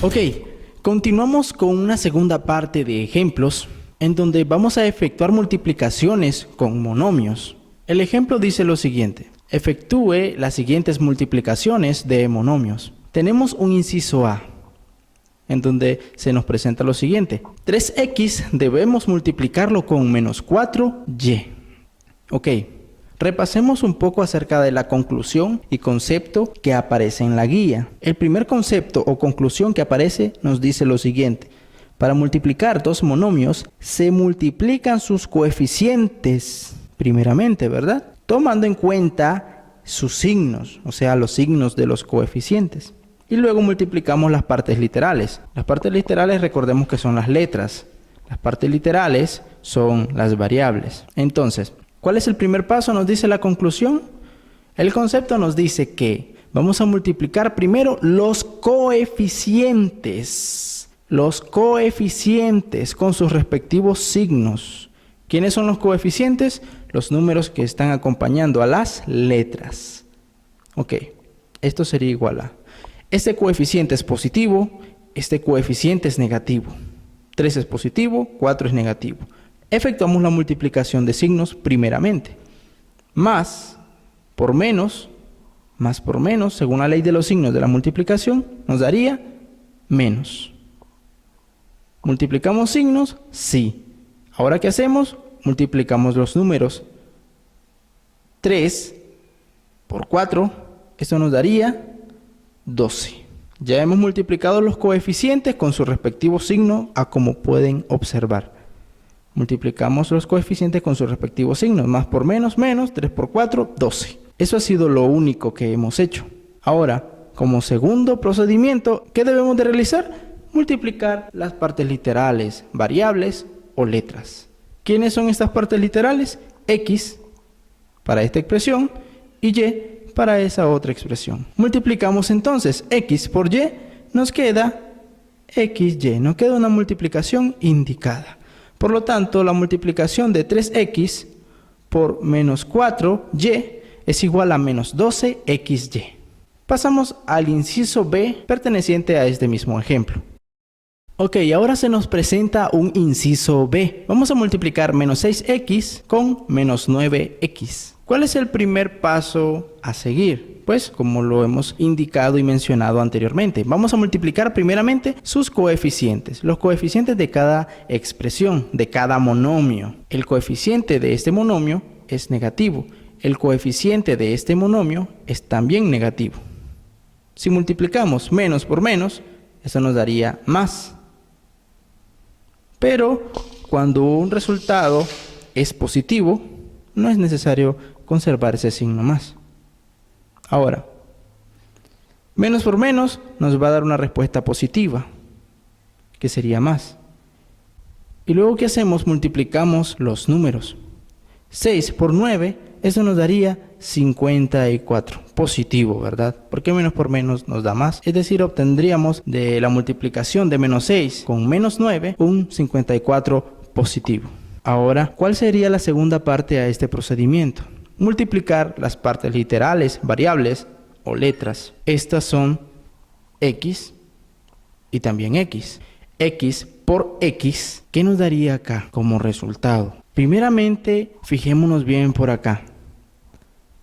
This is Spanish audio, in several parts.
Ok, continuamos con una segunda parte de ejemplos en donde vamos a efectuar multiplicaciones con monomios. El ejemplo dice lo siguiente: efectúe las siguientes multiplicaciones de monomios. Tenemos un inciso A en donde se nos presenta lo siguiente: 3x debemos multiplicarlo con menos 4y. Ok, repasemos un poco acerca de la conclusión y concepto que aparece en la guía. El primer concepto o conclusión que aparece nos dice lo siguiente: para multiplicar dos monomios se multiplican sus coeficientes primeramente, ¿verdad? Tomando en cuenta sus signos, o sea, los signos de los coeficientes. Y luego multiplicamos las partes literales. Las partes literales recordemos que son las letras. Las partes literales son las variables. Entonces, ¿cuál es el primer paso? Nos dice la conclusión. El concepto nos dice que vamos a multiplicar primero los coeficientes. Los coeficientes con sus respectivos signos. ¿Quiénes son los coeficientes? Los números que están acompañando a las letras. Ok, esto sería igual a: este coeficiente es positivo, este coeficiente es negativo. 3 es positivo, 4 es negativo. Efectuamos la multiplicación de signos primeramente. Más por menos, según la ley de los signos de la multiplicación, nos daría menos. ¿Multiplicamos signos? Sí. Ahora, ¿qué hacemos? Multiplicamos los números. 3 por 4, esto nos daría 12. Ya hemos multiplicado los coeficientes con su respectivo signo, a como pueden observar. Multiplicamos los coeficientes con sus respectivos signos. Más por menos, menos. 3 por 4, 12. Eso ha sido lo único que hemos hecho. Ahora, como segundo procedimiento, ¿qué debemos de realizar? Multiplicar las partes literales, variables o letras. ¿Quiénes son estas partes literales? X para esta expresión y Y para esa otra expresión. Multiplicamos entonces x por y, nos queda xy, nos queda una multiplicación indicada. Por lo tanto, la multiplicación de 3x por menos 4y es igual a menos 12xy. Pasamos al inciso B perteneciente a este mismo ejemplo. Ok, ahora se nos presenta un inciso B. Vamos a multiplicar menos 6x con menos 9x. ¿Cuál es el primer paso a seguir? Pues, como lo hemos indicado y mencionado anteriormente, vamos a multiplicar primeramente sus coeficientes, los coeficientes de cada expresión, de cada monomio. El coeficiente de este monomio es negativo. El coeficiente de este monomio es también negativo. Si multiplicamos menos por menos, eso nos daría más. Pero cuando un resultado es positivo, no es necesario conservar ese signo más. Ahora, menos por menos nos va a dar una respuesta positiva, que sería más. Y luego, ¿qué hacemos? Multiplicamos los números. 6 por 9, eso nos daría 54. Positivo, ¿verdad? Porque menos por menos nos da más. Es decir, obtendríamos de la multiplicación de menos 6 con menos 9 un 54 positivo. Ahora, ¿cuál sería la segunda parte a este procedimiento? Multiplicar las partes literales, variables o letras. Estas son x y también x. X por x, ¿qué nos daría acá como resultado? Primeramente, fijémonos bien por acá.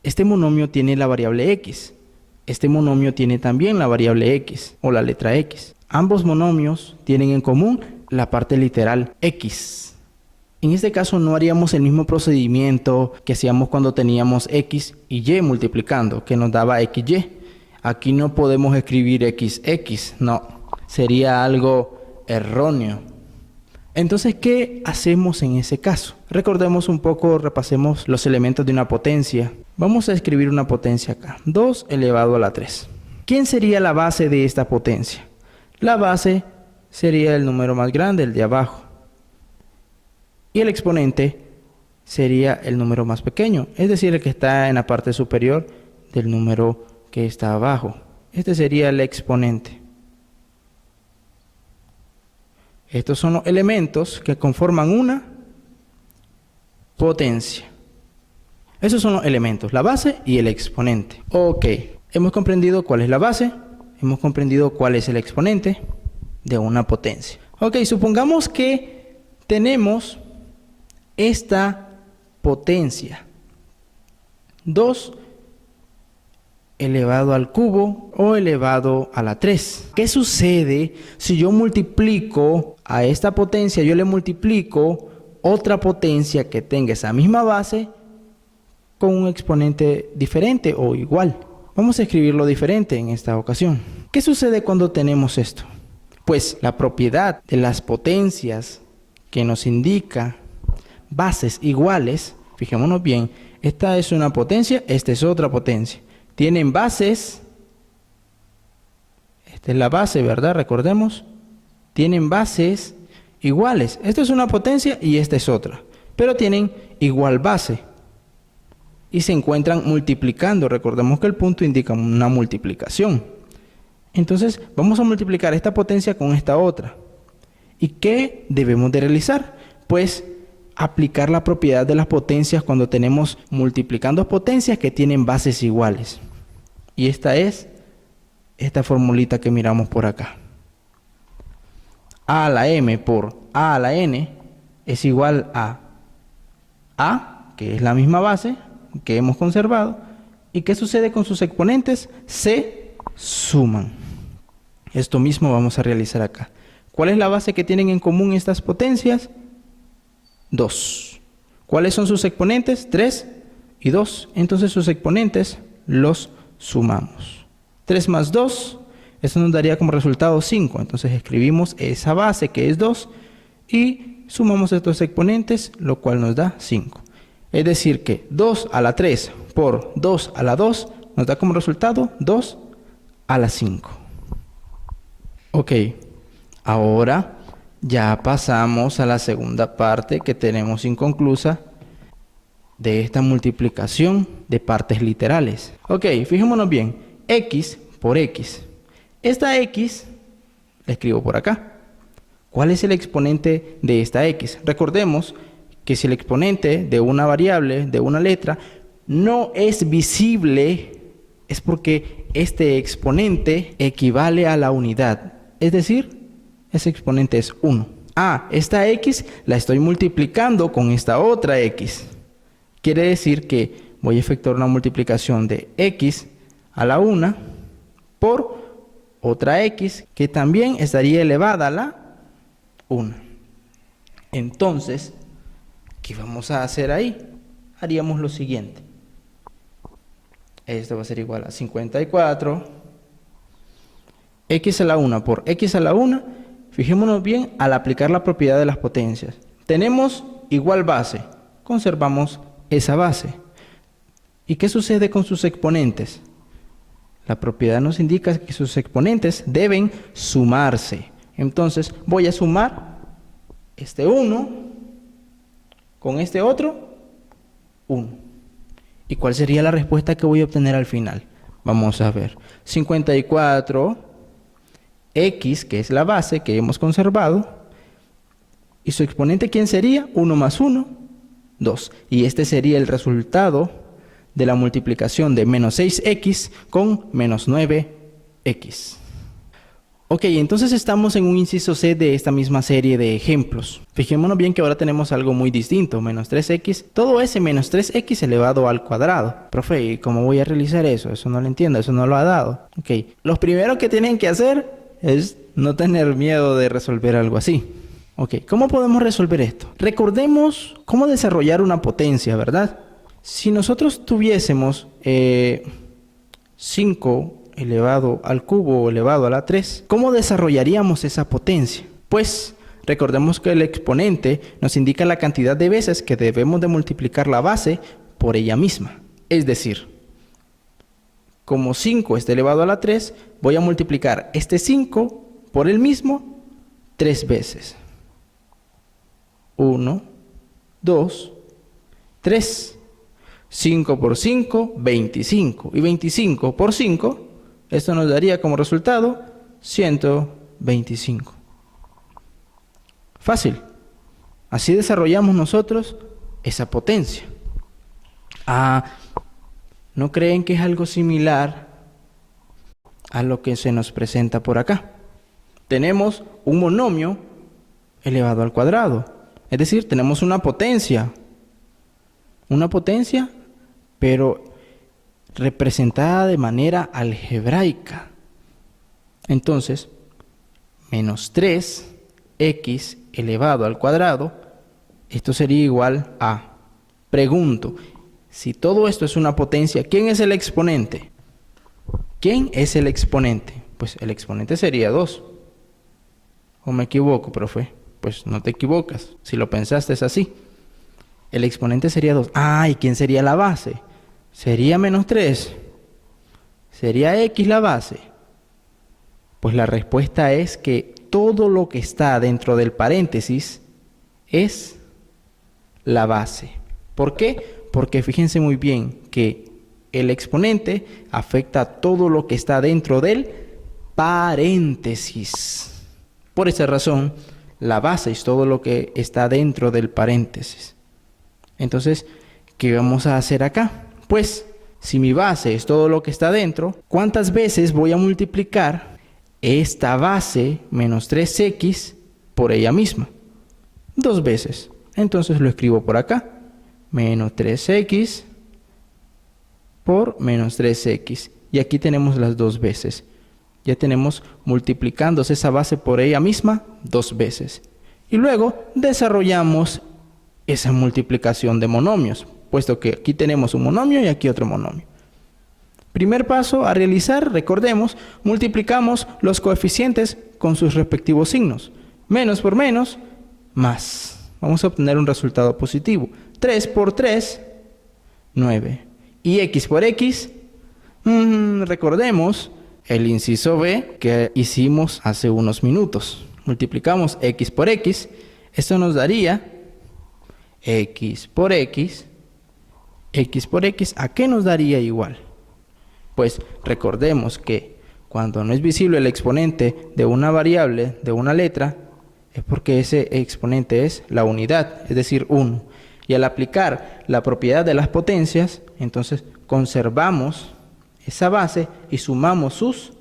Este monomio tiene la variable x. Este monomio tiene también la variable x o la letra x. Ambos monomios tienen en común la parte literal x. En este caso no haríamos el mismo procedimiento que hacíamos cuando teníamos x y y multiplicando, que nos daba xy. Aquí no podemos escribir xx, no, sería algo erróneo. Entonces, ¿qué hacemos en ese caso? Recordemos un poco, repasemos los elementos de una potencia. Vamos a escribir una potencia acá, 2 elevado a la 3. ¿Quién sería la base de esta potencia? La base sería el número más grande, el de abajo. Y el exponente sería el número más pequeño, es decir, el que está en la parte superior del número que está abajo. Este sería el exponente. Estos son los elementos que conforman una potencia. Esos son los elementos, la base y el exponente. Ok, hemos comprendido cuál es la base, hemos comprendido cuál es el exponente. de una potencia. Ok, supongamos que tenemos esta potencia 2 elevado al cubo o elevado a la 3. ¿Qué sucede si yo multiplico a esta potencia, yo le multiplico otra potencia que tenga esa misma base con un exponente diferente o igual? Vamos a escribirlo diferente en esta ocasión. ¿Qué sucede cuando tenemos esto? Pues la propiedad de las potencias que nos indica bases iguales, fijémonos bien, esta es una potencia, esta es otra potencia. Tienen bases, esta es la base, ¿verdad? Recordemos, tienen bases iguales. Esta es una potencia y esta es otra, pero tienen igual base. Y se encuentran multiplicando. Recordemos que el punto indica una multiplicación. Entonces, vamos a multiplicar esta potencia con esta otra. ¿Y qué debemos de realizar? Pues aplicar la propiedad de las potencias cuando tenemos multiplicando potencias que tienen bases iguales. Y esta es esta formulita que miramos por acá. A a la m por a a la n es igual a, que es la misma base que hemos conservado. ¿Y qué sucede con sus exponentes? Se suman. Esto mismo vamos a realizar acá. ¿Cuál es la base que tienen en común estas potencias? 2. ¿Cuáles son sus exponentes? 3 y 2. Entonces sus exponentes los sumamos. 3 más 2, eso nos daría como resultado 5. Entonces escribimos esa base que es 2 y sumamos estos exponentes, lo cual nos da 5. Es decir que 2 a la 3 por 2 a la 2 nos da como resultado 2 a la 5. Ok, ahora ya pasamos a la segunda parte que tenemos inconclusa de esta multiplicación de partes literales. Ok, fijémonos bien, x por x. Esta x la escribo por acá. ¿Cuál es el exponente de esta x? Recordemos que si el exponente de una variable, de una letra, no es visible, es porque este exponente equivale a la unidad. Es decir, ese exponente es 1. Esta x la estoy multiplicando con esta otra x. Quiere decir que voy a efectuar una multiplicación de x a la 1 por otra x que también estaría elevada a la 1. Entonces, ¿qué vamos a hacer ahí? Haríamos lo siguiente. Esto va a ser igual a 54. X a la 1 por x a la 1. Fijémonos bien al aplicar la propiedad de las potencias. Tenemos igual base. Conservamos esa base. ¿Y qué sucede con sus exponentes? La propiedad nos indica que sus exponentes deben sumarse. Entonces voy a sumar este 1 con este otro 1. ¿Y cuál sería la respuesta que voy a obtener al final? Vamos a ver. 54, x, que es la base que hemos conservado. ¿Y su exponente quién sería? 1 más 1, 2. Y este sería el resultado de la multiplicación de menos 6x con menos 9x. Ok, entonces estamos en un inciso C de esta misma serie de ejemplos. Fijémonos bien que ahora tenemos algo muy distinto, menos 3x, todo ese menos 3x elevado al cuadrado. Profe, ¿y cómo voy a realizar eso? Eso no lo entiendo, eso no lo ha dado. Ok, lo primero que tienen que hacer es no tener miedo de resolver algo así. Ok, ¿cómo podemos resolver esto? Recordemos cómo desarrollar una potencia, ¿verdad? Si nosotros tuviésemos 5 elevado al cubo o elevado a la 3, ¿cómo desarrollaríamos esa potencia? Pues recordemos que el exponente nos indica la cantidad de veces que debemos de multiplicar la base por ella misma. Es decir, como 5 está elevado a la 3, voy a multiplicar este 5 por el mismo 3 veces. 1, 2, 3. 5 por 5, 25. Y 25 por 5, esto nos daría como resultado 125. Fácil. Así desarrollamos nosotros esa potencia. ¿No creen que es algo similar a lo que se nos presenta por acá? tenemos un monomio elevado al cuadrado. Es decir, tenemos una potencia, pero representada de manera algebraica. Entonces, menos 3x elevado al cuadrado, esto sería igual a, pregunto, si todo esto es una potencia, ¿quién es el exponente? ¿Quién es el exponente? Pues el exponente sería 2. ¿O me equivoco, profe? Pues no te equivocas, si lo pensaste es así. El exponente sería 2. Ah, ¿y quién sería la base? Sería menos 3. ¿Sería x la base? Pues la respuesta es que todo lo que está dentro del paréntesis es la base. ¿Por qué? Porque fíjense muy bien que el exponente afecta a todo lo que está dentro del paréntesis. Por esa razón, la base es todo lo que está dentro del paréntesis. Entonces, ¿qué vamos a hacer acá? Pues, si mi base es todo lo que está dentro, ¿cuántas veces voy a multiplicar esta base menos 3x por ella misma? 2 veces. Entonces lo escribo por acá. Menos 3x por menos 3x. Y aquí tenemos las 2 veces. Ya tenemos multiplicándose esa base por ella misma 2 veces. Y luego desarrollamos esa multiplicación de monomios, puesto que aquí tenemos un monomio y aquí otro monomio. Primer paso a realizar, recordemos, multiplicamos los coeficientes con sus respectivos signos. Menos por menos, más. Vamos a obtener un resultado positivo. 3 por 3, 9. Y x por x, recordemos el inciso B que hicimos hace unos minutos. Multiplicamos x por x, esto nos daría x por x, ¿a qué nos daría igual? Pues recordemos que cuando no es visible el exponente de una variable, de una letra, es porque ese exponente es la unidad, es decir, 1. Y al aplicar la propiedad de las potencias, entonces conservamos esa base y sumamos sus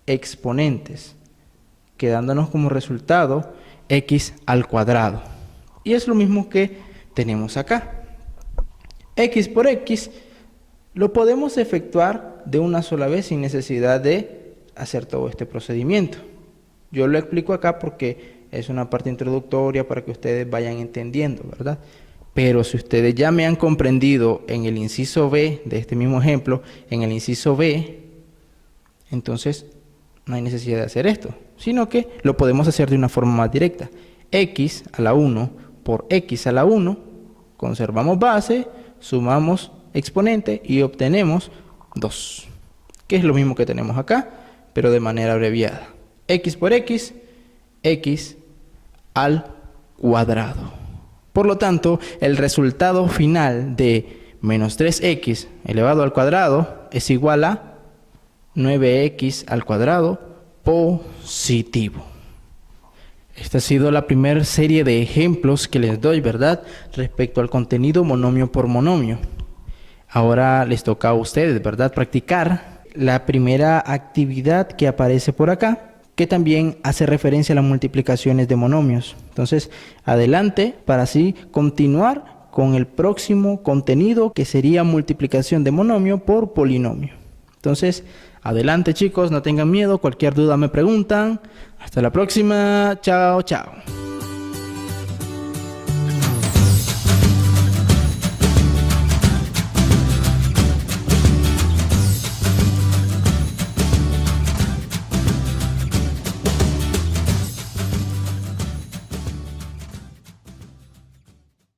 exponentes, quedándonos como resultado x al cuadrado. Y es lo mismo que tenemos acá. X por x lo podemos efectuar de una sola vez sin necesidad de hacer todo este procedimiento. Yo lo explico acá porque es una parte introductoria para que ustedes vayan entendiendo, ¿verdad? Pero si ustedes ya me han comprendido en el inciso B de este mismo ejemplo, en el inciso B, entonces no hay necesidad de hacer esto, sino que lo podemos hacer de una forma más directa. X a la 1 por x a la 1, conservamos base, sumamos exponente y obtenemos 2, que es lo mismo que tenemos acá, pero de manera abreviada. X por x, x al cuadrado. Por lo tanto, el resultado final de menos 3x elevado al cuadrado es igual a 9x al cuadrado positivo. Esta ha sido la primera serie de ejemplos que les doy, ¿verdad? Respecto al contenido monomio por monomio. Ahora les toca a ustedes, ¿verdad? Practicar la primera actividad que aparece por acá, que también hace referencia a las multiplicaciones de monomios. Entonces, adelante para así continuar con el próximo contenido, que sería multiplicación de monomio por polinomio. Entonces, adelante chicos, no tengan miedo, cualquier duda me preguntan. Hasta la próxima, chao, chao.